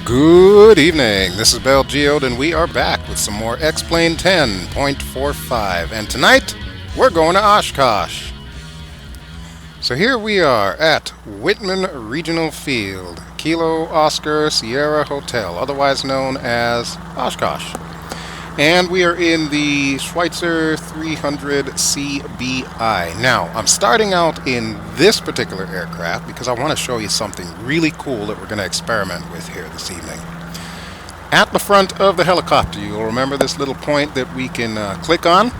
Good evening, this is BelGeode and we are back with some more X-Plane 10.45, and tonight we're going to Oshkosh. So here we are at Wittman Regional Field, Kilo Oscar Sierra Hotel, otherwise known as Oshkosh. And we are in the Schweizer 300 CBI. Now, I'm starting out in this particular aircraft because I want to show you something really cool that we're going to experiment with here this evening. At the front of the helicopter, you'll remember this little point that we can click on,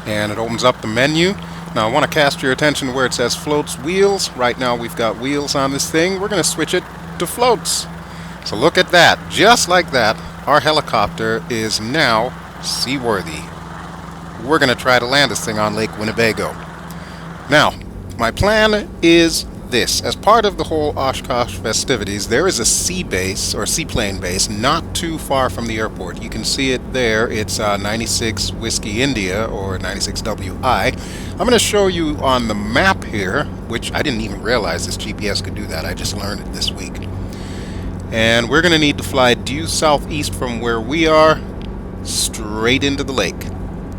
and it opens up the menu. Now, I want to cast your attention to where it says floats wheels. Right now, we've got wheels on this thing. We're going to switch it to floats. So look at that. Just like that, our helicopter is now seaworthy. We're going to try to land this thing on Lake Winnebago. Now, my plan is this. As part of the whole Oshkosh festivities, there is a sea base, or seaplane base, not too far from the airport. You can see it there. It's 96 Whiskey India, or 96WI. I'm going to show you on the map here, which I didn't even realize this GPS could do that. I just learned it this week. And we're going to need to fly due southeast from where we are, straight into the lake.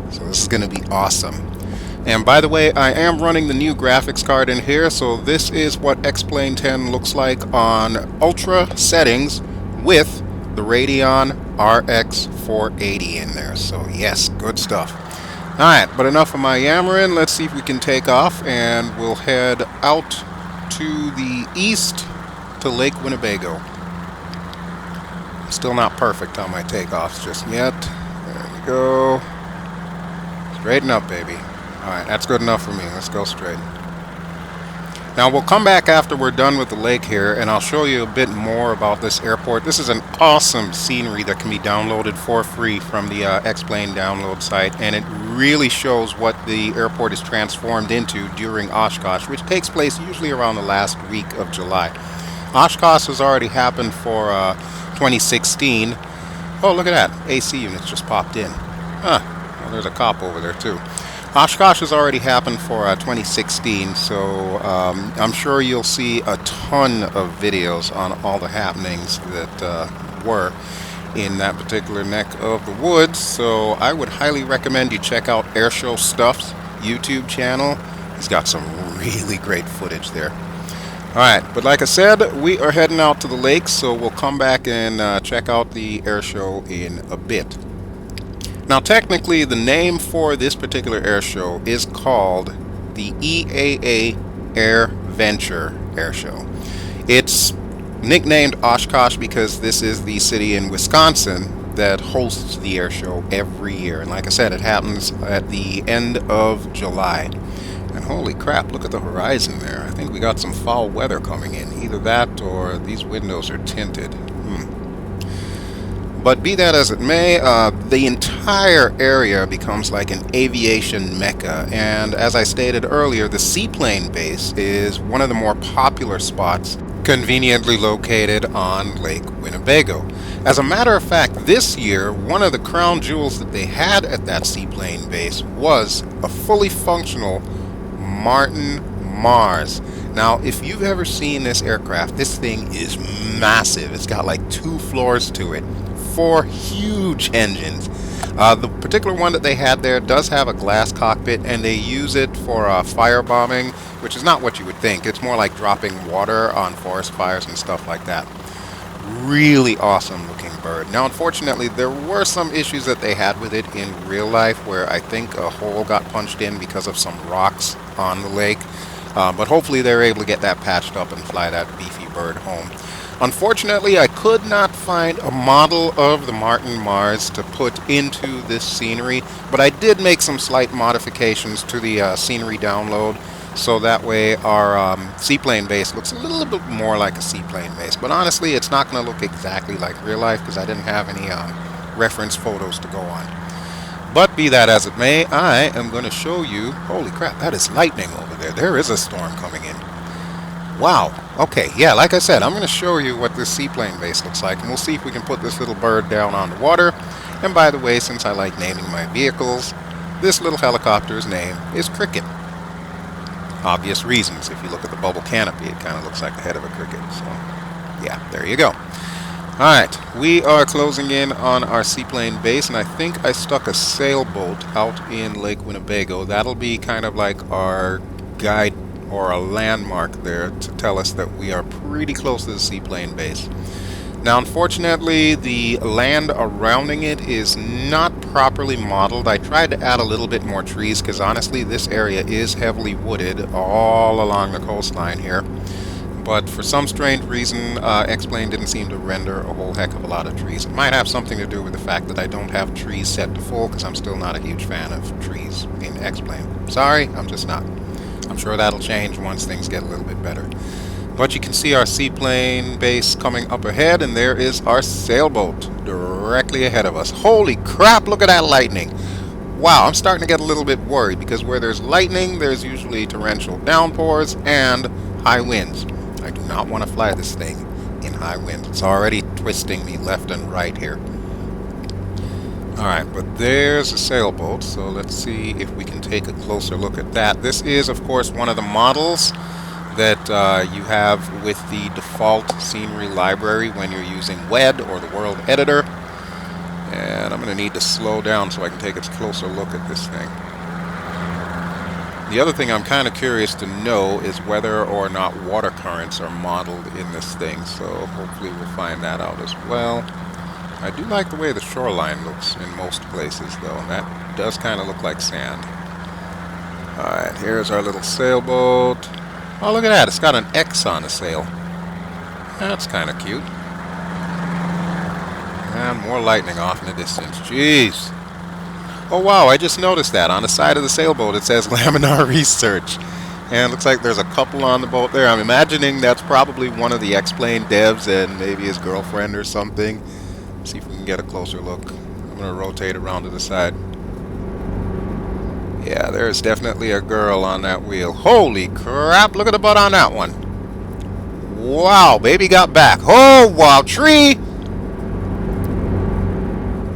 So this is going to be awesome. And by the way, I am running the new graphics card in here, so this is what X-Plane 10 looks like on Ultra settings with the Radeon RX 480 in there. So yes, good stuff. Alright, but enough of my yammering. Let's see if we can take off, and we'll head out to the east to Lake Winnebago. Still not perfect on my takeoffs just yet. There we go. Straighten up, baby. Alright, that's good enough for me. Let's go straight. Now, we'll come back after we're done with the lake here, and I'll show you a bit more about this airport. This is an awesome scenery that can be downloaded for free from the X-Plane download site, and it really shows what the airport is transformed into during Oshkosh, which takes place usually around the last week of July. Oshkosh has already happened for 2016. Oh, look at that. AC units just popped in. Huh. Well, there's a cop over there, too. Oshkosh has already happened for 2016, so I'm sure you'll see a ton of videos on all the happenings that were in that particular neck of the woods. So I would highly recommend you check out Airshow Stuff's YouTube channel. He's got some really great footage there. Alright, but like I said, we are heading out to the lake, so we'll come back and check out the air show in a bit. Now, technically, the name for this particular air show is called the EAA AirVenture Air Show. It's nicknamed Oshkosh because this is the city in Wisconsin that hosts the air show every year. And like I said, it happens at the end of July. And holy crap, look at the horizon there. I think we got some foul weather coming in. Either that or these windows are tinted. But be that as it may, the entire area becomes like an aviation mecca. And as I stated earlier, the seaplane base is one of the more popular spots conveniently located on Lake Winnebago. As a matter of fact, this year, one of the crown jewels that they had at that seaplane base was a fully functional Martin Mars. Now, if you've ever seen this aircraft, this thing is massive. It's got like 2 floors to it, 4 huge engines. The particular one that they had there does have a glass cockpit, and they use it for firebombing, which is not what you would think. It's more like dropping water on forest fires and stuff like that. Really awesome looking bird. Now, unfortunately, there were some issues that they had with it in real life, where I think a hole got punched in because of some rocks on the lake. But hopefully they're able to get that patched up and fly that beefy bird home. Unfortunately, I could not find a model of the Martin Mars to put into this scenery, but I did make some slight modifications to the scenery download, so that way our seaplane base looks a little bit more like a seaplane base. But honestly, it's not going to look exactly like real life because I didn't have any reference photos to go on. But be that as it may, I am going to show you... Holy crap, that is lightning over there. There is a storm coming in. Wow. Okay, yeah, like I said, I'm going to show you what this seaplane base looks like, and we'll see if we can put this little bird down on the water. And by the way, since I like naming my vehicles, this little helicopter's name is Cricket. Obvious reasons. If you look at the bubble canopy, it kind of looks like the head of a cricket. So Yeah, there you go. Alright, we are closing in on our seaplane base, and I think I stuck a sailboat out in Lake Winnebago. That'll be kind of like our guide or a landmark there to tell us that we are pretty close to the seaplane base. Now, unfortunately, the land surrounding it is not properly modeled. I tried to add a little bit more trees because honestly, this area is heavily wooded all along the coastline here. But for some strange reason, X-Plane didn't seem to render a whole heck of a lot of trees. It might have something to do with the fact that I don't have trees set to full, because I'm still not a huge fan of trees in X-Plane. Sorry, I'm just not. I'm sure that'll change once things get a little bit better. But you can see our seaplane base coming up ahead, and there is our sailboat directly ahead of us. Holy crap, look at that lightning! Wow, I'm starting to get a little bit worried, because where there's lightning, there's usually torrential downpours and high winds. I do not want to fly this thing in high winds. It's already twisting me left and right here. Alright, but there's a sailboat, so let's see if we can take a closer look at that. This is, of course, one of the models that you have with the default scenery library when you're using WED or the World Editor. And I'm going to need to slow down so I can take a closer look at this thing. The other thing I'm kind of curious to know is whether or not water currents are modeled in this thing, so hopefully we'll find that out as well. I do like the way the shoreline looks in most places, though, and that does kind of look like sand. Alright, here's our little sailboat. Oh, look at that, it's got an X on the sail. That's kind of cute. And more lightning off in the distance. Jeez! Oh wow, I just noticed that. On the side of the sailboat it says Laminar Research. And it looks like there's a couple on the boat there. I'm imagining that's probably one of the X-Plane devs and maybe his girlfriend or something. Let's see if we can get a closer look. I'm going to rotate around to the side. Yeah, there's definitely a girl on that wheel. Holy crap, look at the butt on that one. Wow, baby got back. Oh, wow, tree!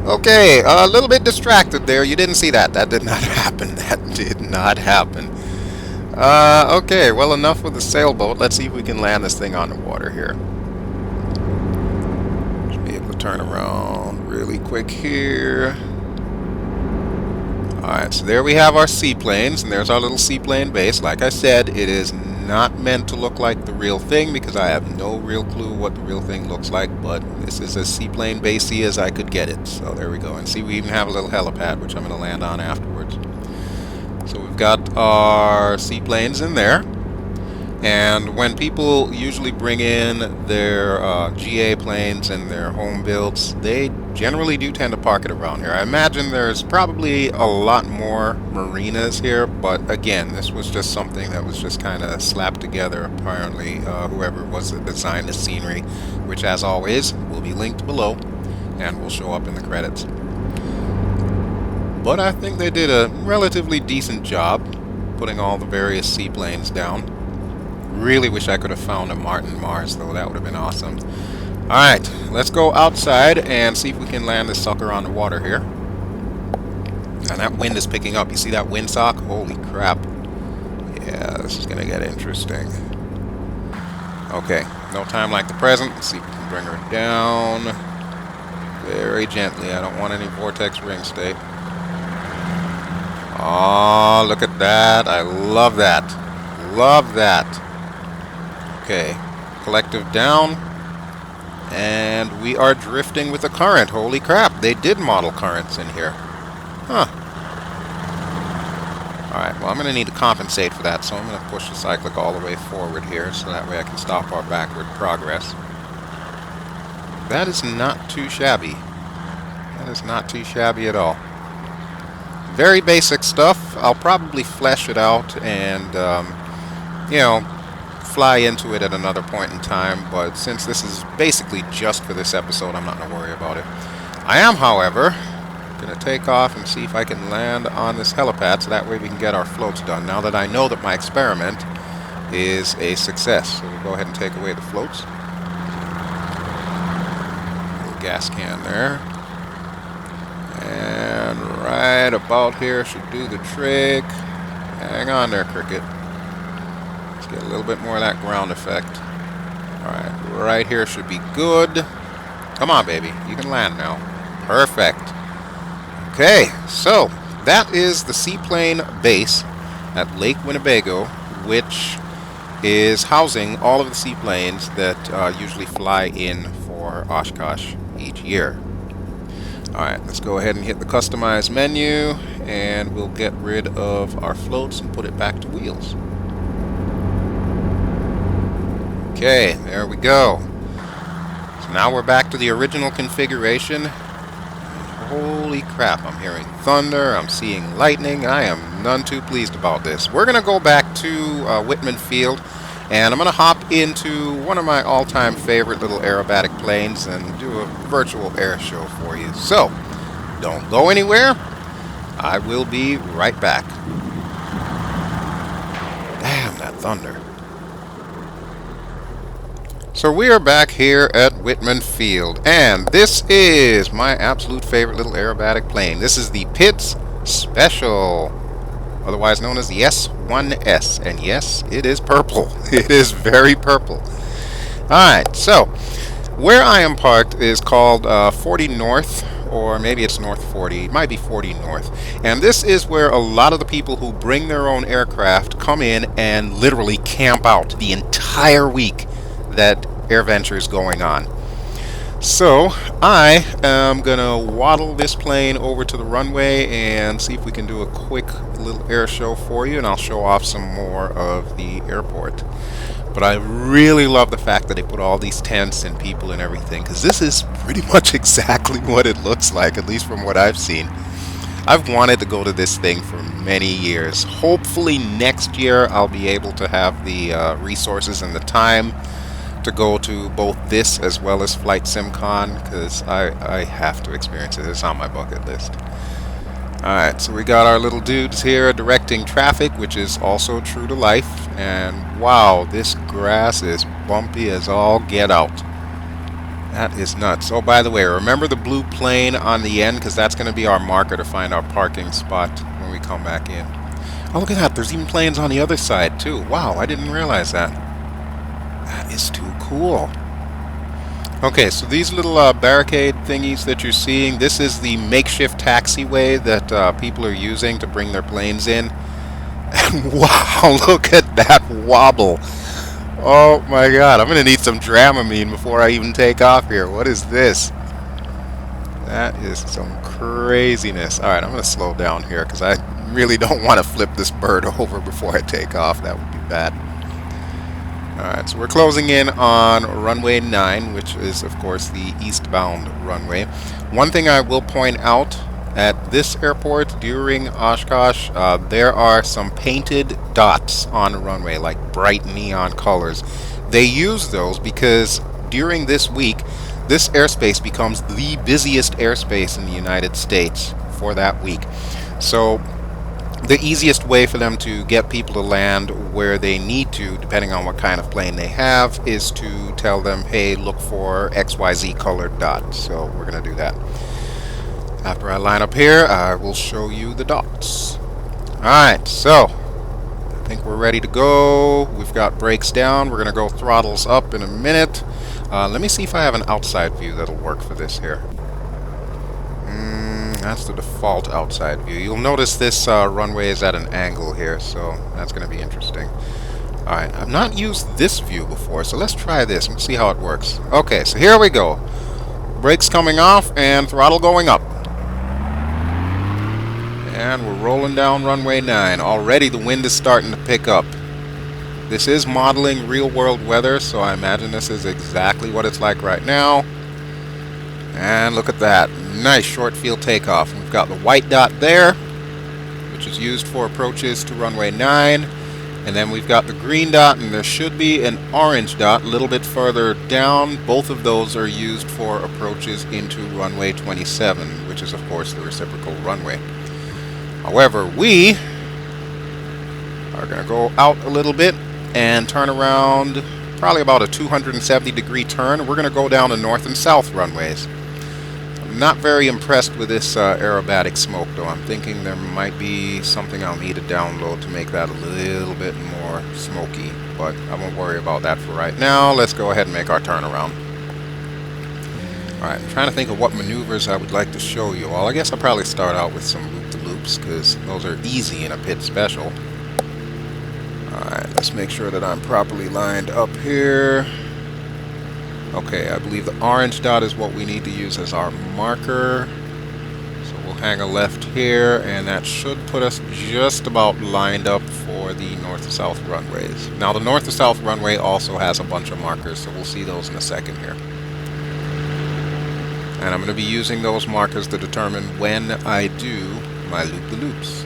Okay, a little bit distracted there. You didn't see that. That did not happen. That did not happen. Okay, well, enough with the sailboat. Let's see if we can land this thing on the water here. Should be able to turn around really quick here. Alright, so there we have our seaplanes, and there's our little seaplane base. Like I said, it is not meant to look like the real thing because I have no real clue what the real thing looks like, but this is as seaplane basey as I could get it. So there we go. And see, we even have a little helipad, which I'm going to land on afterwards. So we've got our seaplanes in there. And when people usually bring in their GA planes and their home builds, they generally do tend to park it around here. I imagine there's probably a lot more marinas here, but again, this was just something that was just kind of slapped together, apparently, whoever it was that designed the scenery, which, as always, will be linked below and will show up in the credits. But I think they did a relatively decent job putting all the various seaplanes down. Really wish I could have found a Martin Mars, though. That would have been awesome. Alright, let's go outside and see if we can land this sucker on the water here. And that wind is picking up. You see that windsock? Holy crap. Yeah, this is going to get interesting. Okay, no time like the present. Let's see if we can bring her down very gently. I don't want any vortex ring state. Oh, look at that. I love that. Love that. Okay, collective down, and we are drifting with the current. Holy crap, they did model currents in here. Huh. Alright, well, I'm going to need to compensate for that, so I'm going to push the cyclic all the way forward here, so that way I can stop our backward progress. That is not too shabby. That is not too shabby at all. Very basic stuff. I'll probably flesh it out and, you know, fly into it at another point in time, but since this is basically just for this episode, I'm not going to worry about it. I am, however, going to take off and see if I can land on this helipad so that way we can get our floats done, now that I know that my experiment is a success. So we'll go ahead and take away the floats. Little gas can there. And right about here should do the trick. Hang on there, Cricket. Get a little bit more of that ground effect. Alright, right here should be good. Come on, baby. You can land now. Perfect. Okay, so that is the seaplane base at Lake Winnebago, which is housing all of the seaplanes that usually fly in for Oshkosh each year. Alright, let's go ahead and hit the customize menu, and we'll get rid of our floats and put it back to wheels. Okay, there we go. So now we're back to the original configuration. Holy crap, I'm hearing thunder, I'm seeing lightning. I am none too pleased about this. We're going to go back to Wittman Field, and I'm going to hop into one of my all-time favorite little aerobatic planes and do a virtual air show for you. So, don't go anywhere. I will be right back. Damn, that thunder. So we are back here at Wittman Field, and this is my absolute favorite little aerobatic plane. This is the Pitts Special, otherwise known as the S1S, and yes, it is purple. It is very purple. Alright, so where I am parked is called 40 North, or maybe it's North 40. It might be 40 North. And this is where a lot of the people who bring their own aircraft come in and literally camp out the entire week that AirVenture is going on. So I am gonna waddle this plane over to the runway and see if we can do a quick little air show for you, and I'll show off some more of the airport. But I really love the fact that they put all these tents and people and everything, because this is pretty much exactly what it looks like, at least from what I've seen. I've wanted to go to this thing for many years. Hopefully next year I'll be able to have the resources and the time to go to both this as well as FlyJSims, because I have to experience it. It's on my bucket list. Alright, so we got our little dudes here directing traffic, which is also true to life. And wow, this grass is bumpy as all get out. That is nuts. Oh, by the way, remember the blue plane on the end, because that's going to be our marker to find our parking spot when we come back in. Oh, look at that. There's even planes on the other side, too. Wow, I didn't realize that. That is too cool. Okay, so these little barricade thingies that you're seeing, this is the makeshift taxiway that people are using to bring their planes in. And wow, look at that wobble. Oh my god, I'm going to need some Dramamine before I even take off here. What is this? That is some craziness. Alright, I'm going to slow down here because I really don't want to flip this bird over before I take off. That would be bad. Alright, so we're closing in on runway 9, which is, of course, the eastbound runway. One thing I will point out, at this airport during Oshkosh, there are some painted dots on the runway, like bright neon colors. They use those because during this week, this airspace becomes the busiest airspace in the United States for that week. So the easiest way for them to get people to land where they need to, depending on what kind of plane they have, is to tell them, hey, look for XYZ colored dots. So we're going to do that. After I line up here, I will show you the dots. Alright, so I think we're ready to go. We've got brakes down. We're going to go throttles up in a minute. Let me see if I have an outside view that'll work for this here. That's the default outside view. You'll notice this runway is at an angle here, so that's going to be interesting. Alright, I've not used this view before, so let's try this and see how it works. Okay, so here we go. Brakes coming off and throttle going up. And we're rolling down runway 9. Already the wind is starting to pick up. This is modeling real-world weather, so I imagine this is exactly what it's like right now. And look at that. Nice short field takeoff. We've got the white dot there, which is used for approaches to runway 9. And then we've got the green dot, and there should be an orange dot a little bit further down. Both of those are used for approaches into runway 27, which is, of course, the reciprocal runway. However, we are going to go out a little bit and turn around, probably about a 270-degree turn. We're going to go down the north and south runways. I'm Not very impressed with this aerobatic smoke though. I'm thinking there might be something I'll need to download to make that a little bit more smoky, but I won't worry about that for right now. Let's go ahead and make our turnaround. Alright, I'm trying to think of what maneuvers I would like to show you all. I guess I'll probably start out with some loop-to-loops because those are easy in a pit special. Alright, let's make sure that I'm properly lined up here. Okay, I believe the orange dot is what we need to use as our marker. So we'll hang a left here, and that should put us just about lined up for the north-south runways. Now the north-to-south runway also has a bunch of markers, so we'll see those in a second here. And I'm going to be using those markers to determine when I do my loop-the-loops.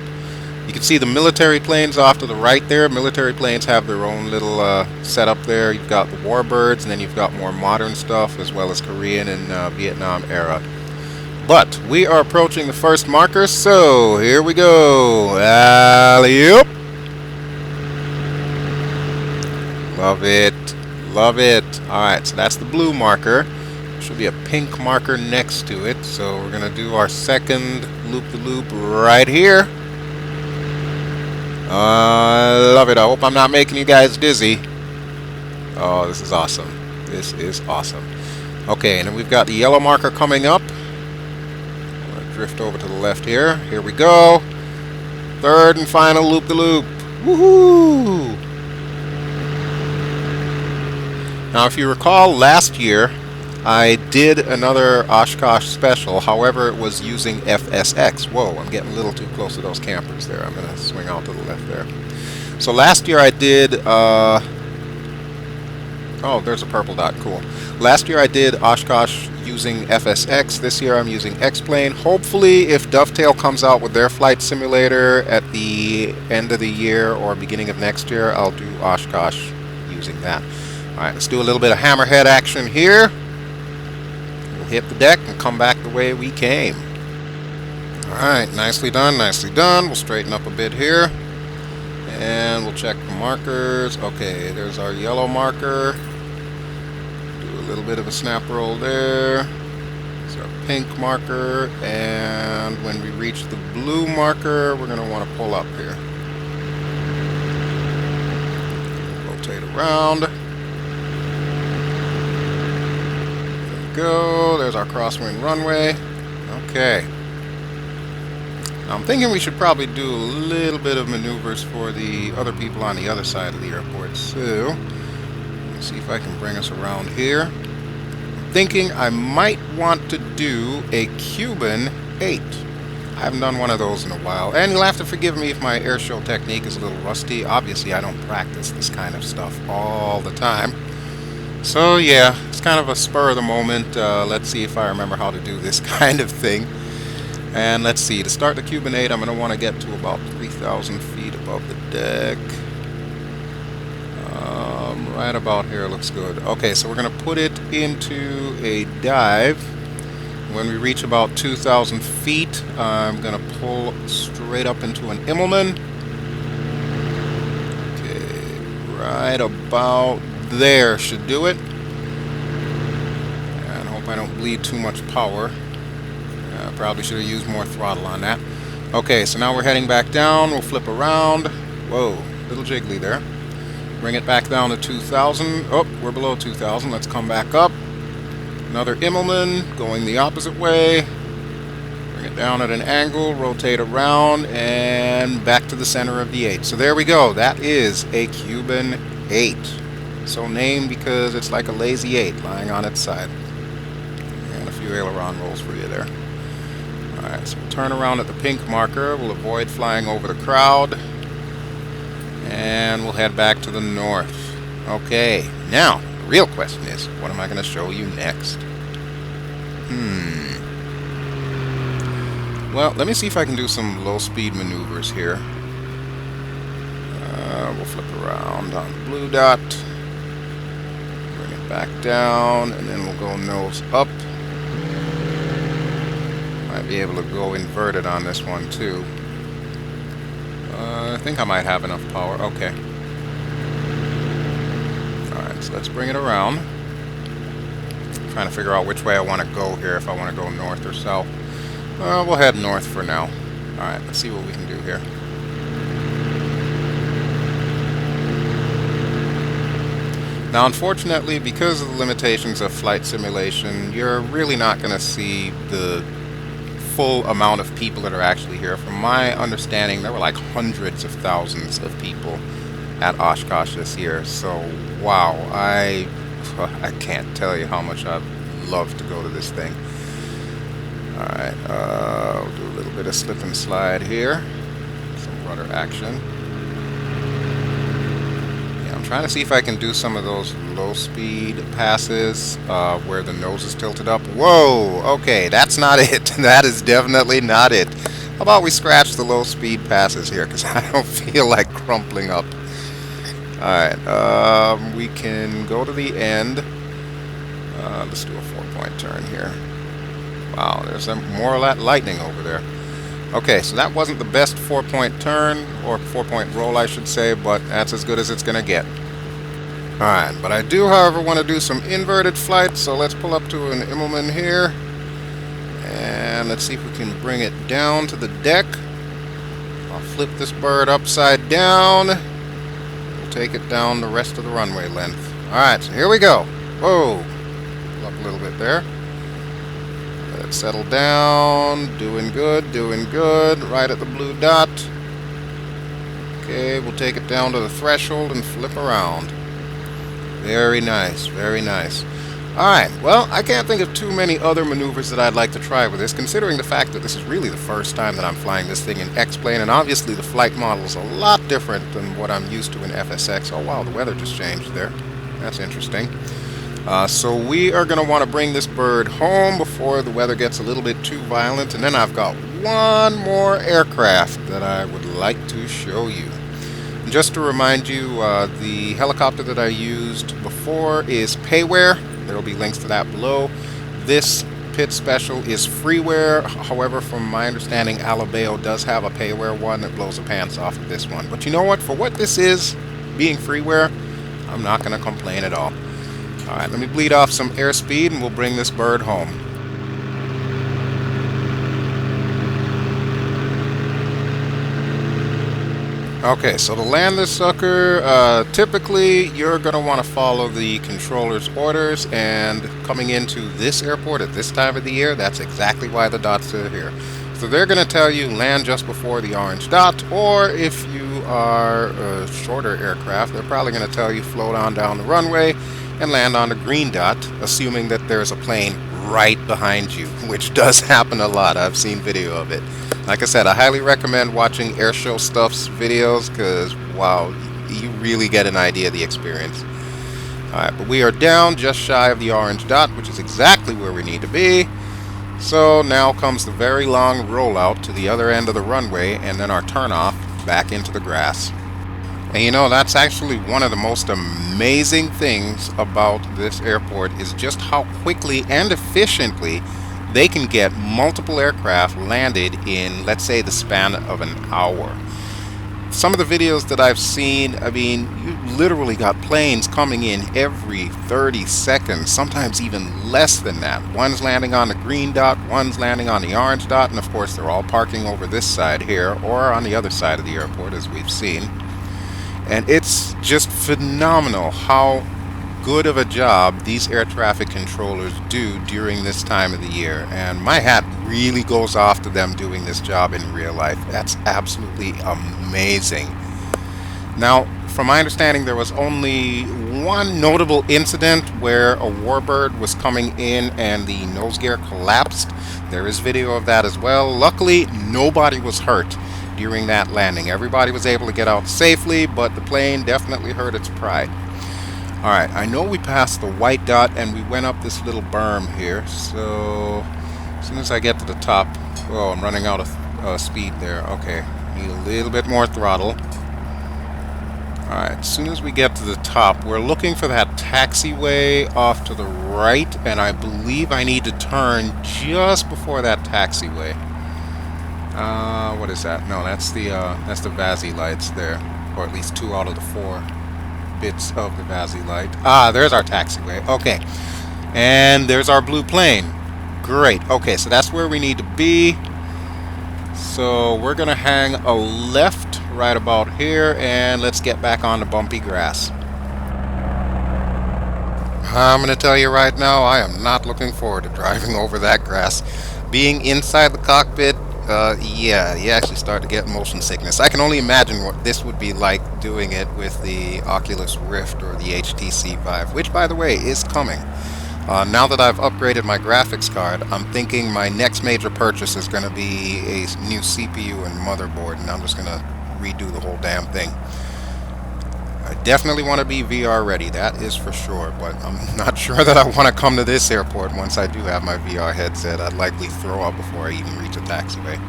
You can see the military planes off to the right there. Military planes have their own little setup there. You've got the warbirds, and then you've got more modern stuff, as well as Korean and Vietnam era. But we are approaching the first marker, so here we go. Alley-oop. Love it. Love it. Alright, so that's the blue marker. There should be a pink marker next to it. So we're going to do our second loop-the-loop right here. Love it. I hope I'm not making you guys dizzy. Oh, this is awesome. This is awesome. Okay, and then we've got the yellow marker coming up. I'm going to drift over to the left here. Here we go. Third and final loop-the-loop. Woohoo! Now, if you recall, last year I did another Oshkosh special. However, it was using FSX. Whoa, I'm getting a little too close to those campers there. I'm going to swing out to the left there. So last year I did... oh, there's a purple dot. Cool. Last year I did Oshkosh using FSX. This year I'm using X-Plane. Hopefully, if Dovetail comes out with their flight simulator at the end of the year or beginning of next year, I'll do Oshkosh using that. Alright, let's do a little bit of hammerhead action here. Hit the deck and come back the way we came. Alright, nicely done, nicely done. We'll straighten up a bit here. And we'll check the markers. Okay, there's our yellow marker. Do a little bit of a snap roll there. There's our pink marker. And when we reach the blue marker, we're going to want to pull up here. Rotate around. Go. There's our crosswind runway. Okay. Now I'm thinking we should probably do a little bit of maneuvers for the other people on the other side of the airport. So, let's see if I can bring us around here. I'm thinking I might want to do a Cuban 8. I haven't done one of those in a while. And you'll have to forgive me if my airshow technique is a little rusty. Obviously, I don't practice this kind of stuff all the time. So yeah, it's kind of a spur of the moment. Let's see if I remember how to do this kind of thing. And let's see, to start the Cuban 8, I'm going to want to get to about 3,000 feet above the deck. Right about here looks good. Okay, so we're going to put it into a dive. When we reach about 2,000 feet, I'm going to pull straight up into an Immelman. Okay, right about there should do it. And I hope I don't bleed too much power. Probably should have used more throttle on that. Okay, so now we're heading back down. We'll flip around. Whoa, little jiggly there. Bring it back down to 2,000. Oh, we're below 2,000. Let's come back up. Another Immelman going the opposite way. Bring it down at an angle, rotate around, and back to the center of the 8. So there we go. That is a Cuban 8. So named because it's like a lazy 8 lying on its side. And a few aileron rolls for you there. Alright, so we'll turn around at the pink marker. We'll avoid flying over the crowd. And we'll head back to the north. Okay, now, the real question is, what am I going to show you next? Well, let me see if I can do some low-speed maneuvers here. We'll flip around on the blue dot. Bring it back down, and then we'll go nose up. Might be able to go inverted on this one, too. I think I might have enough power. Okay. Alright, so let's bring it around. trying to figure out which way I want to go here, if I want to go north or south. We'll head north for now. Alright, let's see what we can do here. Now, unfortunately, because of the limitations of flight simulation, you're really not going to see the full amount of people that are actually here. From my understanding, there were like hundreds of thousands of people at Oshkosh this year. So, wow, I can't tell you how much I'd love to go to this thing. Alright, we'll do a little bit of slip and slide here. Some rudder action. I'm trying to see if I can do some of those low speed passes where the nose is tilted up. Whoa, okay, that's not it. That is definitely not it. How about we scratch the low speed passes here, because I don't feel like crumpling up. Alright, we can go to the end. Let's do a 4-point turn here. Wow, there's more of that lightning over there. Okay, so that wasn't the best 4-point turn, or 4-point roll I should say, but that's as good as it's going to get. Alright, but I do, however, want to do some inverted flights, so let's pull up to an Immelman here. And let's see if we can bring it down to the deck. I'll flip this bird upside down. We'll take it down the rest of the runway length. Alright, so here we go. Whoa! Pull up a little bit there. Let it settle down. Doing good, right at the blue dot. Okay, we'll take it down to the threshold and flip around. Very nice, very nice. Alright, well, I can't think of too many other maneuvers that I'd like to try with this, considering the fact that this is really the first time that I'm flying this thing in X-plane, and obviously the flight model is a lot different than what I'm used to in FSX. Oh wow, the weather just changed there. That's interesting. So we are going to want to bring this bird home before the weather gets a little bit too violent, and then I've got one more aircraft that I would like to show you. And just to remind you, the helicopter that I used before is Payware. There will be links to that below. This pit special is FREEWARE. However, from my understanding, BelGeode does have a Payware one that blows the pants off of this one. But you know what? For what this is, being FREEWARE, I'm not going to complain at all. Alright, let me bleed off some airspeed and we'll bring this bird home. Okay, so to land this sucker, typically you're going to want to follow the controller's orders, and coming into this airport at this time of the year, that's exactly why the dots are here. So they're going to tell you land just before the orange dot, or if you are a shorter aircraft, they're probably going to tell you float on down the runway and land on the green dot, assuming that there's a plane right behind you, which does happen a lot. I've seen video of it. Like I said, I highly recommend watching Airshow Stuff's videos, because, wow, you really get an idea of the experience. Alright, but we are down just shy of the orange dot, which is exactly where we need to be. So now comes the very long rollout to the other end of the runway, and then our turnoff back into the grass. And you know, that's actually one of the most amazing things about this airport, is just how quickly and efficiently they can get multiple aircraft landed in, let's say, the span of an hour. Some of the videos that I've seen, I mean, you literally got planes coming in every 30 seconds, sometimes even less than that. One's landing on the green dot, one's landing on the orange dot, and of course they're all parking over this side here, or on the other side of the airport, as we've seen. And it's just phenomenal how good of a job these air traffic controllers do during this time of the year. And my hat really goes off to them doing this job in real life. That's absolutely amazing. Now, from my understanding, there was only one notable incident where a warbird was coming in and the nose gear collapsed. There is video of that as well. Luckily, nobody was hurt during that landing. Everybody was able to get out safely, but the plane definitely hurt its pride. Alright, I know we passed the white dot and we went up this little berm here, so as soon as I get to the top, oh, I'm running out of speed there. Okay, need a little bit more throttle. Alright, as soon as we get to the top, we're looking for that taxiway off to the right, and I believe I need to turn just before that taxiway. What is that? No, that's the VASI lights there, or at least 2 out of the 4 bits of the VASI light. Ah, there's our taxiway. Okay, And there's our blue plane. Great. Okay, so that's where we need to be. So we're going to hang a left right about here, and let's get back on the bumpy grass. I'm going to tell you right now, I am not looking forward to driving over that grass. Being inside the cockpit, yeah, you actually start to get motion sickness. I can only imagine what this would be like doing it with the Oculus Rift or the HTC Vive, which, by the way, is coming. Now that I've upgraded my graphics card, I'm thinking my next major purchase is going to be a new CPU and motherboard, and I'm just going to redo the whole damn thing. I definitely want to be VR ready, that is for sure, but I'm not sure that I want to come to this airport once I do have my VR headset. I'd likely throw up before I even reach a taxiway.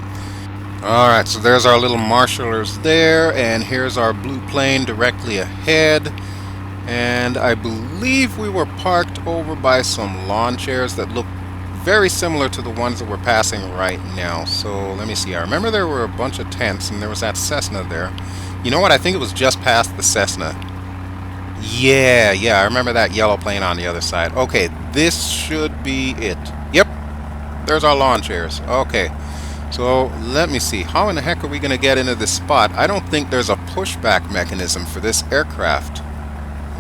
Alright, so there's our little marshallers there, and here's our blue plane directly ahead. And I believe we were parked over by some lawn chairs that look very similar to the ones that we're passing right now. So let me see. I remember there were a bunch of tents, and there was that Cessna there. You know what? I think it was just past the Cessna. Yeah, I remember that yellow plane on the other side. Okay, this should be it. Yep, there's our lawn chairs. Okay, so let me see. How in the heck are we going to get into this spot? I don't think there's a pushback mechanism for this aircraft.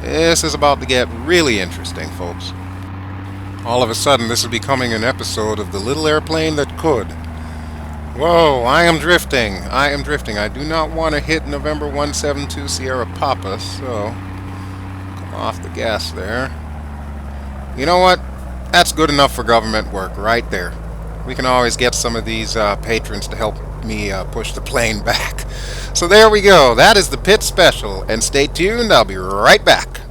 This is about to get really interesting, folks. All of a sudden, this is becoming an episode of The Little Airplane That Could. Whoa, I am drifting. I am drifting. I do not want to hit November 172 Sierra Papa, so come off the gas there. You know what? That's good enough for government work right there. We can always get some of these patrons to help me push the plane back. So there we go. That is the pit special. And stay tuned. I'll be right back.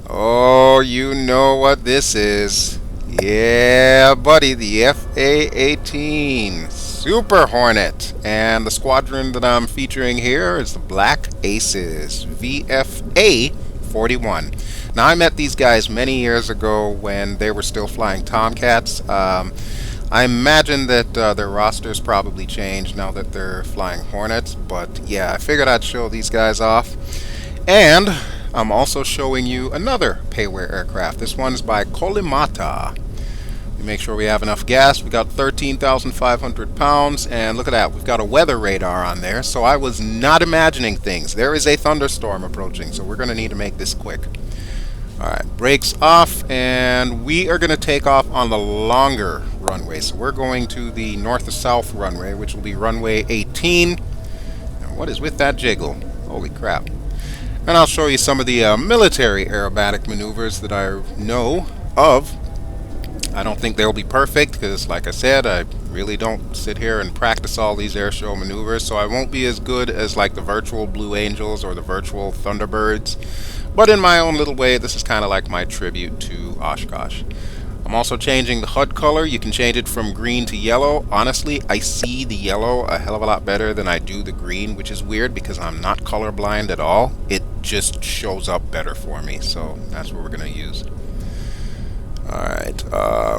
Oh, you know what this is. Yeah, buddy. The FA-18 Super Hornet. And the squadron that I'm featuring here is the Black Aces. VFA-41. Now, I met these guys many years ago when they were still flying Tomcats. I imagine that their rosters probably changed now that they're flying Hornets, but yeah, I figured I'd show these guys off. And I'm also showing you another Payware aircraft. This one's by Colimata. We make sure we have enough gas. We got 13,500 pounds, and look at that, we've got a weather radar on there, so I was not imagining things. There is a thunderstorm approaching, so we're going to need to make this quick. Alright, brakes off, and we are going to take off on the longer runway. So we're going to the north to south runway, which will be runway 18. And what is with that jiggle? Holy crap. And I'll show you some of the military aerobatic maneuvers that I know of. I don't think they'll be perfect because, like I said, I really don't sit here and practice all these airshow maneuvers, so I won't be as good as like the virtual Blue Angels or the virtual Thunderbirds. But in my own little way, this is kind of like my tribute to Oshkosh. I'm also changing the HUD color. You can change it from green to yellow. Honestly, I see the yellow a hell of a lot better than I do the green, which is weird because I'm not colorblind at all. It just shows up better for me, so that's what we're going to use. Alright,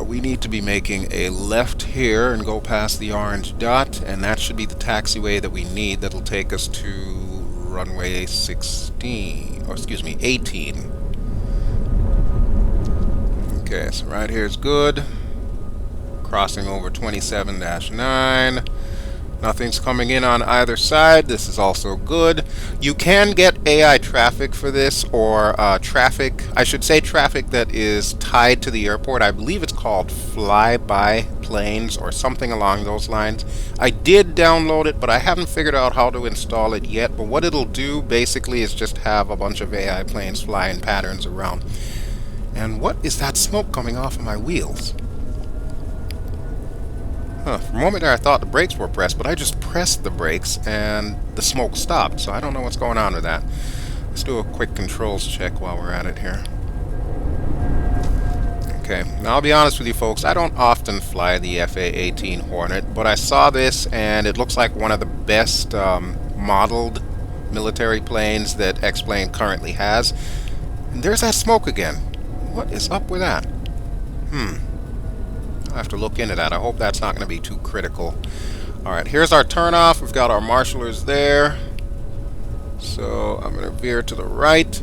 we need to be making a left here and go past the orange dot, and that should be the taxiway that we need that'll take us to runway 16, or excuse me, 18. Okay, so right here is good. Crossing over 27-9. Nothing's coming in on either side. This is also good. You can get AI traffic for this, or traffic, I should say traffic that is tied to the airport. I believe it's called fly-by planes or something along those lines. I did download it, but I haven't figured out how to install it yet. But what it'll do basically is just have a bunch of AI planes fly in patterns around. And what is that smoke coming off of my wheels? For a moment there I thought the brakes were pressed, but I just pressed the brakes and the smoke stopped, so I don't know what's going on with that. Let's do a quick controls check while we're at it here. Okay, now I'll be honest with you folks, I don't often fly the FA-18 Hornet, but I saw this and it looks like one of the best modeled military planes that X-Plane currently has. And there's that smoke again. What is up with that? I'll have to look into that. I hope that's not going to be too critical. Alright, here's our turnoff. We've got our marshallers there. So I'm going to veer to the right.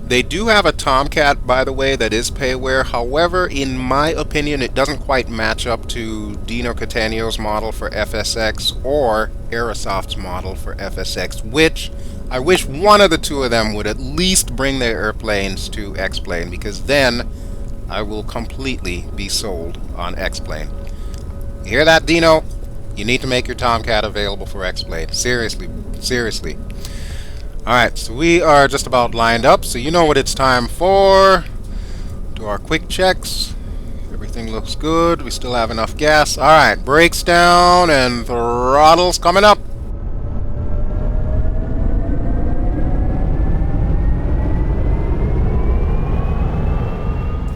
They do have a Tomcat, by the way, that is Payware. However, in my opinion, it doesn't quite match up to Dino Catanio's model for FSX or Aerosoft's model for FSX, which I wish one of the two of them would at least bring their airplanes to X-Plane, because then I will completely be sold on X-Plane. You hear that, Dino? You need to make your Tomcat available for X-Plane. Seriously, seriously. Alright, so we are just about lined up, so you know what it's time for. Do our quick checks. Everything looks good. We still have enough gas. Alright, brakes down and throttles coming up.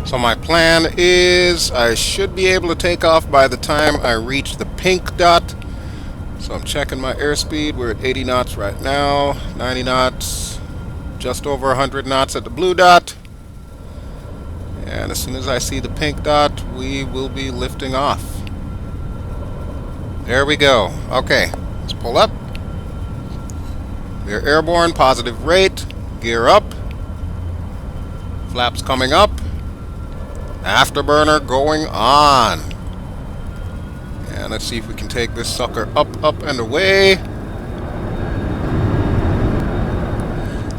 So my plan is I should be able to take off by the time I reach the pink dot. So I'm checking my airspeed. We're at 80 knots right now, 90 knots, just over 100 knots at the blue dot. And as soon as I see the pink dot, we will be lifting off. There we go. Okay, let's pull up. They're airborne, positive rate, gear up. Flaps coming up. Afterburner going on. And let's see if we can take this sucker up, up, and away.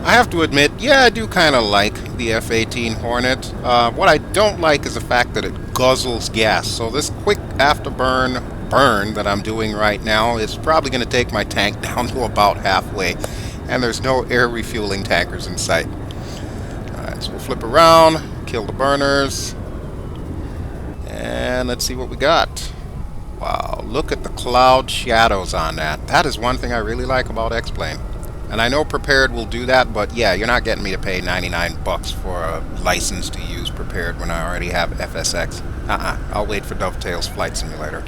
I have to admit, yeah, I do kind of like the F-18 Hornet. What I don't like is the fact that it guzzles gas. So this quick afterburn burn that I'm doing right now is probably going to take my tank down to about halfway. And there's no air refueling tankers in sight. Alright, so we'll flip around, kill the burners. And let's see what we got. Wow, look at the cloud shadows on that. That is one thing I really like about X-Plane. And I know Prepared will do that, but yeah, you're not getting me to pay 99 bucks for a license to use Prepared when I already have FSX. I'll wait for Dovetail's Flight Simulator.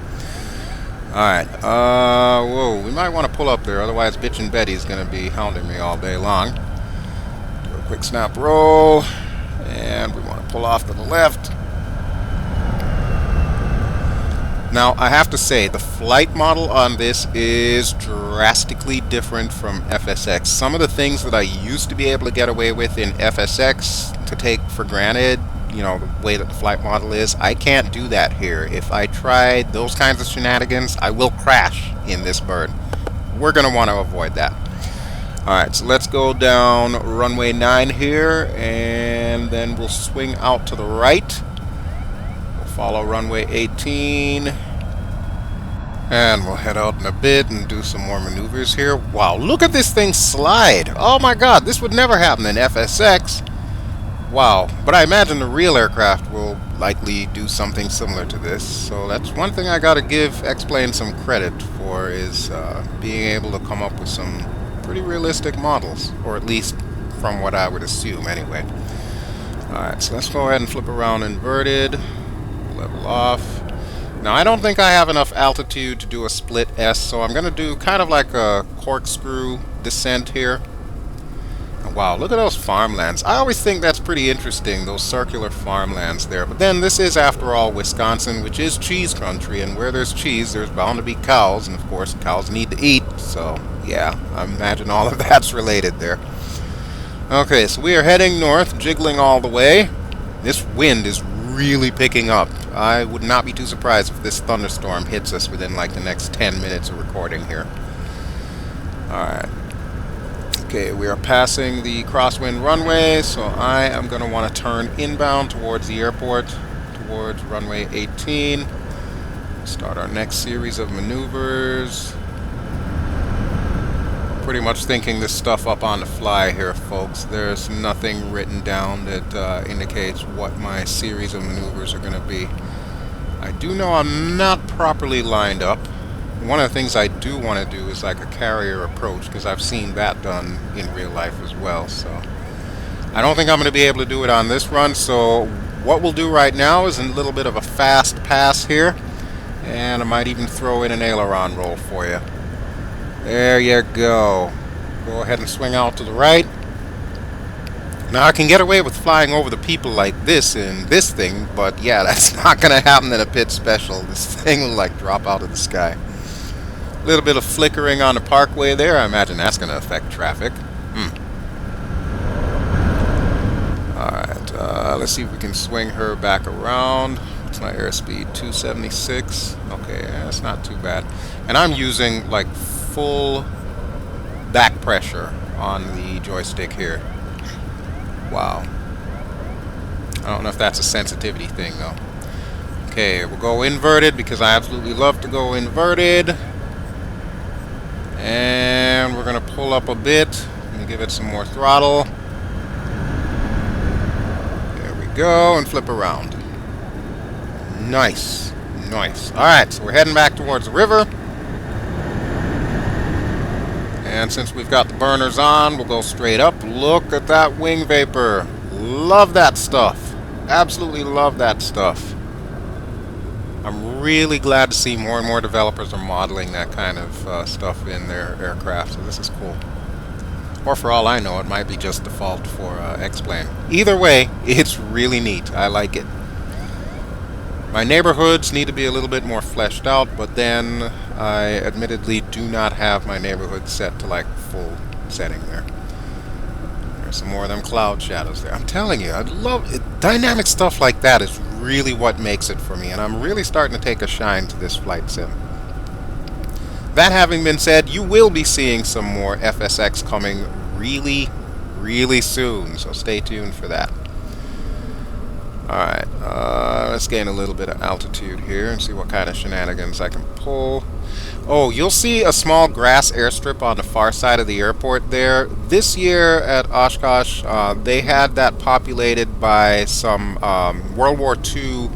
Alright, whoa, we might want to pull up there, otherwise Bitchin' Betty's going to be hounding me all day long. Do a quick snap roll, and we want to pull off to the left. Now, I have to say, the flight model on this is drastically different from FSX. Some of the things that I used to be able to get away with in FSX to take for granted, you know, the way that the flight model is, I can't do that here. If I tried those kinds of shenanigans, I will crash in this bird. We're going to want to avoid that. Alright, so let's go down runway 9 here, and then we'll swing out to the right. Follow runway 18, and we'll head out in a bit and do some more maneuvers here. Wow, look at this thing slide. Oh my god, this would never happen in FSX. Wow, but I imagine the real aircraft will likely do something similar to this. So that's one thing I gotta give X-Plane some credit for, is being able to come up with some pretty realistic models, or at least from what I would assume anyway. Alright, so let's go ahead and flip around inverted. Level off. Now I don't think I have enough altitude to do a split S, so I'm going to do kind of like a corkscrew descent here. And wow, look at those farmlands. I always think that's pretty interesting, those circular farmlands there. But then this is, after all, Wisconsin, which is cheese country, and where there's cheese, there's bound to be cows, and of course cows need to eat, so yeah, I imagine all of that's related there. Okay, so we are heading north, jiggling all the way. This wind is really picking up. I would not be too surprised if this thunderstorm hits us within like the next 10 minutes of recording here. Alright. Okay, we are passing the crosswind runway, so I am going to want to turn inbound towards the airport, towards runway 18. Start our next series of maneuvers. Pretty much thinking this stuff up on the fly here, folks. There's nothing written down that indicates what my series of maneuvers are going to be. I do know I'm not properly lined up. One of the things I do want to do is like a carrier approach, because I've seen that done in real life as well. So I don't think I'm going to be able to do it on this run. So what we'll do right now is a little bit of a fast pass here, and I might even throw in an aileron roll for you. There you go. Go ahead and swing out to the right. Now I can get away with flying over the people like this in this thing, but yeah, that's not going to happen in a pit special. This thing will like drop out of the sky. A little bit of flickering on the parkway there. I imagine that's going to affect traffic. Let's see if we can swing her back around. What's my airspeed? 276. Okay, that's not too bad. And I'm using like full back pressure on the joystick here. Wow. I don't know if that's a sensitivity thing though. Okay, we'll go inverted because I absolutely love to go inverted. And we're going to pull up a bit. Let me give it some more throttle. There we go, and flip around. Nice. Nice. Alright, so we're heading back towards the river. And since we've got the burners on, we'll go straight up. Look at that wing vapor. Love that stuff. Absolutely love that stuff. I'm really glad to see more and more developers are modeling that kind of stuff in their aircraft, so this is cool. Or for all I know, it might be just default for X-Plane. Either way, it's really neat. I like it. My neighborhoods need to be a little bit more fleshed out, but then I admittedly do not have my neighborhood set to like full setting there. There's some more of them cloud shadows there. I'm telling you, I love it. Dynamic stuff like that is really what makes it for me, and I'm really starting to take a shine to this flight sim. That having been said, you will be seeing some more FSX coming really, really soon, so stay tuned for that. Alright, let's gain a little bit of altitude here and see what kind of shenanigans I can pull. Oh, you'll see a small grass airstrip on the far side of the airport there. This year at Oshkosh, they had that populated by some World War II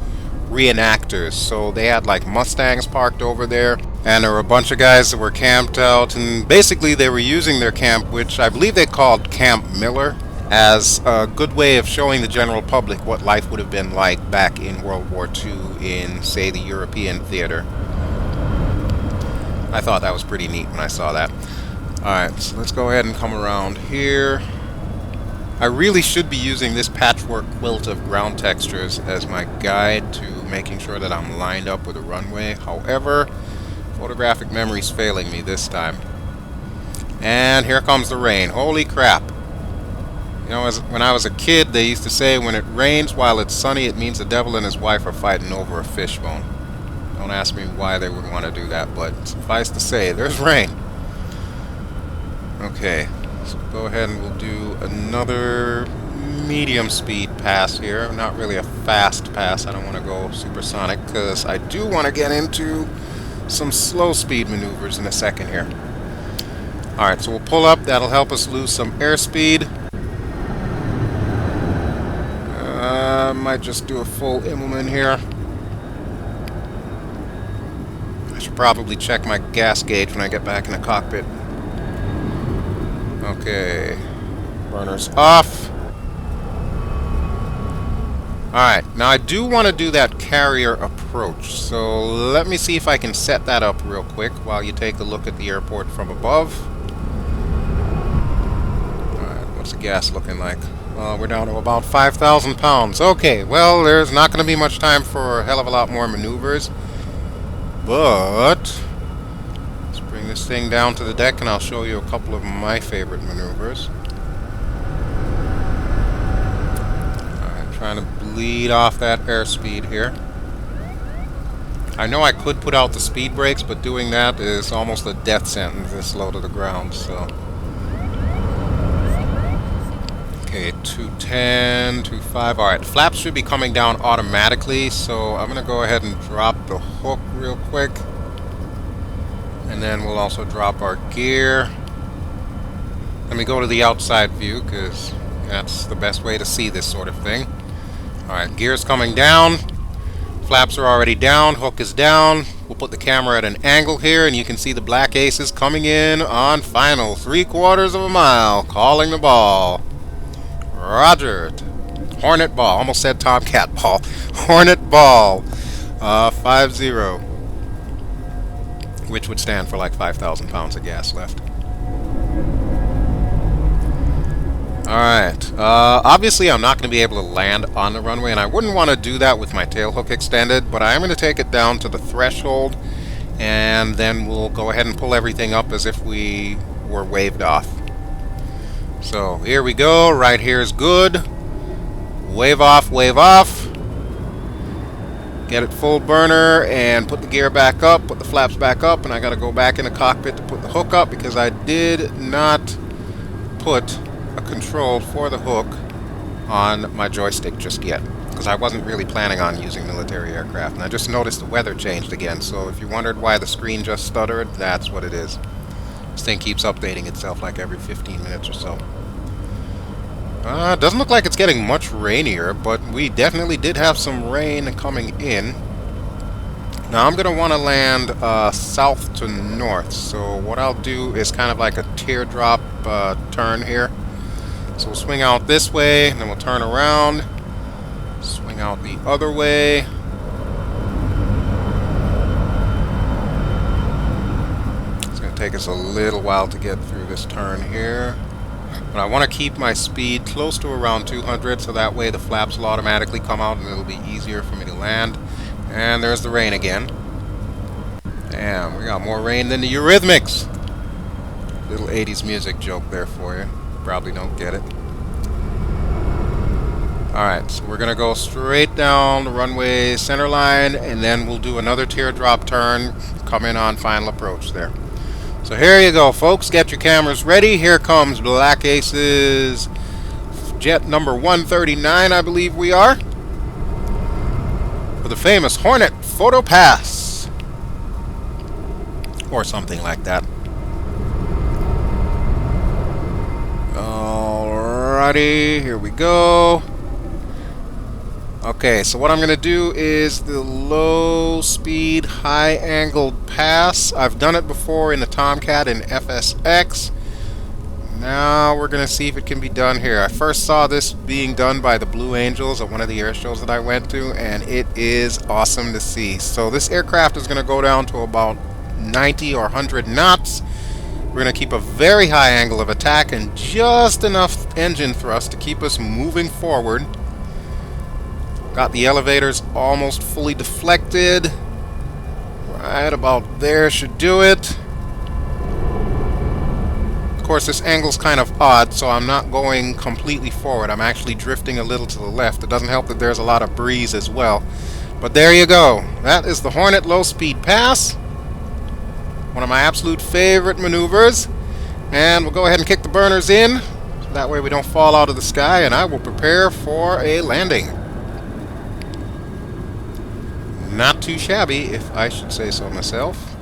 reenactors. So they had like Mustangs parked over there, and there were a bunch of guys that were camped out, and basically they were using their camp, which I believe they called Camp Miller, as a good way of showing the general public what life would have been like back in World War II in, say, the European theater. I thought that was pretty neat when I saw that. Alright, so let's go ahead and come around here. I really should be using this patchwork quilt of ground textures as my guide to making sure that I'm lined up with a runway. However, photographic memory's failing me this time. And here comes the rain. Holy crap. You know, when I was a kid, they used to say when it rains while it's sunny, it means the devil and his wife are fighting over a fishbone. Don't ask me why they would want to do that, but suffice to say, there's rain. Okay, so go ahead and we'll do another medium speed pass here. Not really a fast pass. I don't want to go supersonic because I do want to get into some slow speed maneuvers in a second here. Alright, so we'll pull up. That'll help us lose some airspeed. Might just do a full Immelman here. I should probably check my gas gauge when I get back in the cockpit. Okay, burners off. Alright, now I do want to do that carrier approach, so let me see if I can set that up real quick while you take a look at the airport from above. Alright, what's the gas looking like? We're down to about 5,000 pounds. Okay, well, there's not going to be much time for a hell of a lot more maneuvers. But let's bring this thing down to the deck and I'll show you a couple of my favorite maneuvers. Alright, trying to bleed off that airspeed here. I know I could put out the speed brakes, but doing that is almost a death sentence this low to the ground, so... Okay, 210, 25. Alright, flaps should be coming down automatically, so I'm going to go ahead and drop the hook real quick. And then we'll also drop our gear. Let me go to the outside view, because that's the best way to see this sort of thing. Alright, gear's coming down. Flaps are already down, hook is down. We'll put the camera at an angle here, and you can see the black aces coming in on final 3/4 of a mile, calling the ball. Roger. Hornet ball. Almost said Tomcat ball. Hornet ball. 5-0. Which would stand for like 5,000 pounds of gas left. Alright. Obviously, I'm not going to be able to land on the runway, and I wouldn't want to do that with my tail hook extended, but I am going to take it down to the threshold, and then we'll go ahead and pull everything up as if we were waved off. So here we go. Right here is good. wave off, wave off. Get it full burner and put the gear back up, put the flaps back up, and I gotta go back in the cockpit to put the hook up because I did not put a control for the hook on my joystick just yet, because I wasn't really planning on using military aircraft. And I just noticed the weather changed again, so if you wondered why the screen just stuttered, that's what it is. This thing keeps updating itself like every 15 minutes or so. Doesn't look like it's getting much rainier, but we definitely did have some rain coming in. Now I'm going to want to land south to north, so what I'll do is kind of like a teardrop turn here. So we'll swing out this way, and then we'll turn around, swing out the other way. It's going to take us a little while to get through this turn here. But I want to keep my speed close to around 200, so that way the flaps will automatically come out and it'll be easier for me to land. And there's the rain again. Damn, we got more rain than the Eurythmics. Little 80s music joke there for you. Probably don't get it. Alright, so we're going to go straight down the runway center line, and then we'll do another teardrop turn, come in on final approach there. So here you go, folks. Get your cameras ready. Here comes Black Ace's jet number 139, I believe we are, for the famous Hornet photo pass, or something like that. Alrighty, here we go. Okay, so what I'm going to do is the low speed, high angled pass. I've done it before in the Tomcat in FSX. Now we're going to see if it can be done here. I first saw this being done by the Blue Angels at one of the air shows that I went to, and it is awesome to see. So this aircraft is going to go down to about 90 or 100 knots. We're going to keep a very high angle of attack and just enough engine thrust to keep us moving forward. Got the elevators almost fully deflected. Right about there should do it. Of course, this angle's kind of odd, so I'm not going completely forward. I'm actually drifting a little to the left. It doesn't help that there's a lot of breeze as well. But there you go. That is the Hornet low-speed pass. One of my absolute favorite maneuvers. And we'll go ahead and kick the burners in, so that way we don't fall out of the sky, and I will prepare for a landing. Not too shabby, if I should say so myself.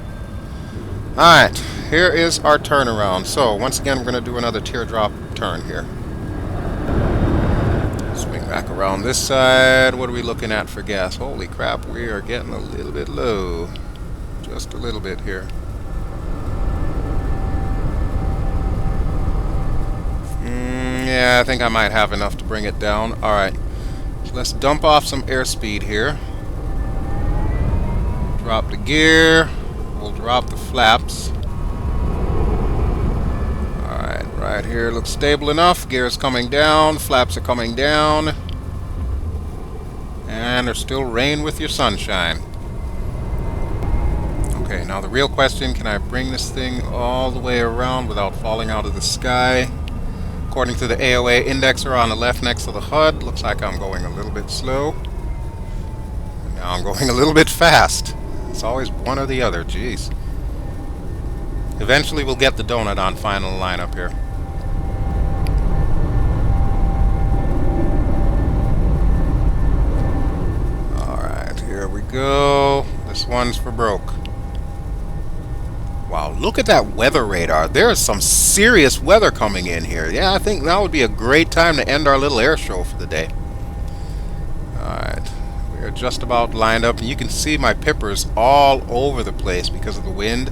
Alright, here is our turnaround. So, once again, we're going to do another teardrop turn here. Swing back around this side. What are we looking at for gas? Holy crap, we are getting a little bit low. Just a little bit here. Yeah, I think I might have enough to bring it down. Alright, so let's dump off some airspeed here. Drop the gear. We'll drop the flaps. Alright, right here looks stable enough. Gear's coming down. Flaps are coming down. And there's still rain with your sunshine. Okay, now the real question, can I bring this thing all the way around without falling out of the sky? According to the AOA indexer on the left next to the HUD, looks like I'm going a little bit slow. Now I'm going a little bit fast. It's always one or the other, jeez. Eventually we'll get the donut on final lineup here. Alright, here we go. This one's for broke. Wow, look at that weather radar. There is some serious weather coming in here. Yeah, I think now would be a great time to end our little air show for the day. Alright. We're just about lined up, and you can see my pippers all over the place because of the wind.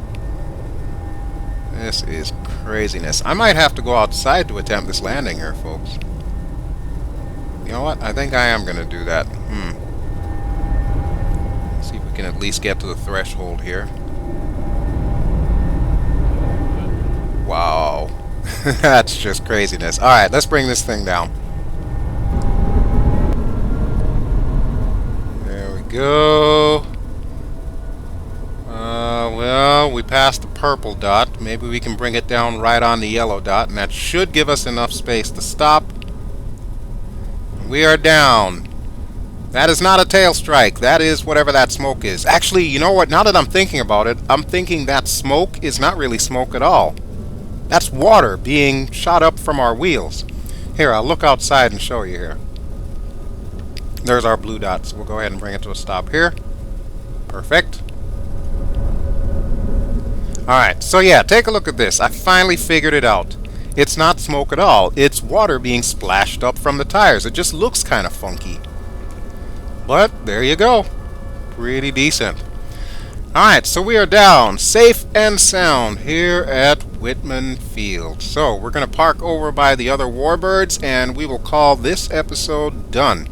This is craziness. I might have to go outside to attempt this landing here, folks. You know what? I think I am going to do that. See if we can at least get to the threshold here. Wow. That's just craziness. Alright, let's bring this thing down. Go. Well, we passed the purple dot. Maybe we can bring it down right on the yellow dot, and that should give us enough space to stop. we are down. That is not a tail strike. That is whatever that smoke is. Actually, you know what? Now that I'm thinking about it, I'm thinking that smoke is not really smoke at all. That's water being shot up from our wheels. Here, I'll look outside and show you here. There's our blue dots. We'll go ahead and bring it to a stop here. Perfect. Alright, so yeah, take a look at this. I finally figured it out. It's not smoke at all. It's water being splashed up from the tires. It just looks kind of funky. But there you go. Pretty decent. Alright, so we are down safe and sound here at Wittman Field. So we're going to park over by the other warbirds and we will call this episode done.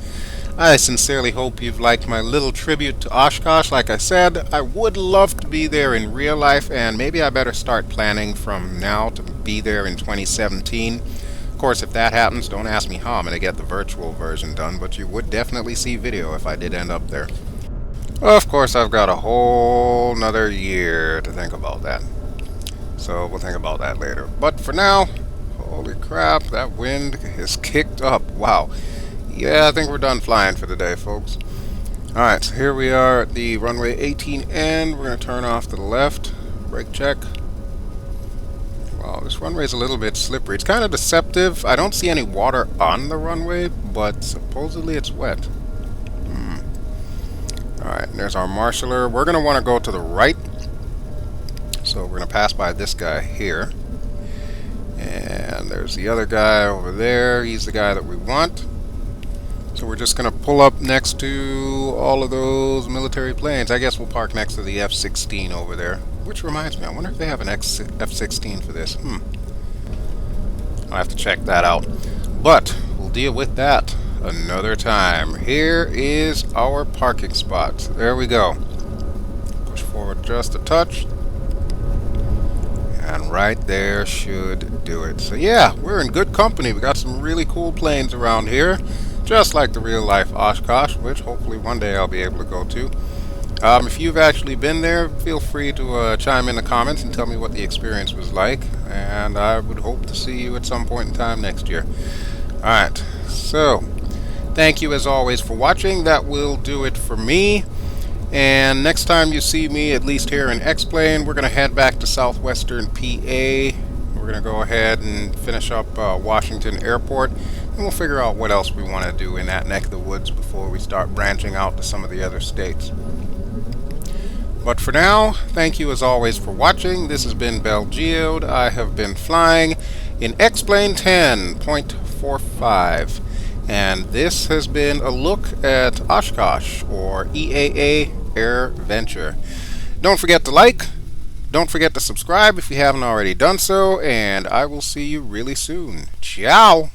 I sincerely hope you've liked my little tribute to Oshkosh. Like I said, I would love to be there in real life, and maybe I better start planning from now to be there in 2017. Of course, if that happens, don't ask me how I'm going to get the virtual version done, but you would definitely see video if I did end up there. Of course, I've got a whole nother year to think about that. So we'll think about that later. But for now, holy crap, that wind is kicked up. Wow. Yeah, I think we're done flying for the day, folks. Alright, so here we are at the runway 18 end. We're going to turn off to the left. Brake check. Wow, this runway is a little bit slippery. It's kind of deceptive. I don't see any water on the runway, but supposedly it's wet. Alright, there's our marshaller. We're going to want to go to the right. So we're going to pass by this guy here. And there's the other guy over there. He's the guy that we want. So we're just going to pull up next to all of those military planes. I guess we'll park next to the F-16 over there. Which reminds me, I wonder if they have an F-16 for this. I'll have to check that out. But we'll deal with that another time. Here is our parking spot. There we go. Push forward just a touch. And right there should do it. So yeah, we're in good company. We got some really cool planes around here. Just like the real life Oshkosh, which hopefully one day I'll be able to go to. If you've actually been there, feel free to chime in the comments and tell me what the experience was like. And I would hope to see you at some point in time next year. Alright, so thank you as always for watching. That will do it for me. And next time you see me, at least here in X-Plane, we're going to head back to southwestern PA. We're going to go ahead and finish up Washington Airport. And we'll figure out what else we want to do in that neck of the woods before we start branching out to some of the other states. But for now, thank you as always for watching. This has been BelGeode. I have been flying in X-Plane 10.45. And this has been a look at Oshkosh, or EAA AirVenture. Don't forget to like. Don't forget to subscribe if you haven't already done so. And I will see you really soon. Ciao!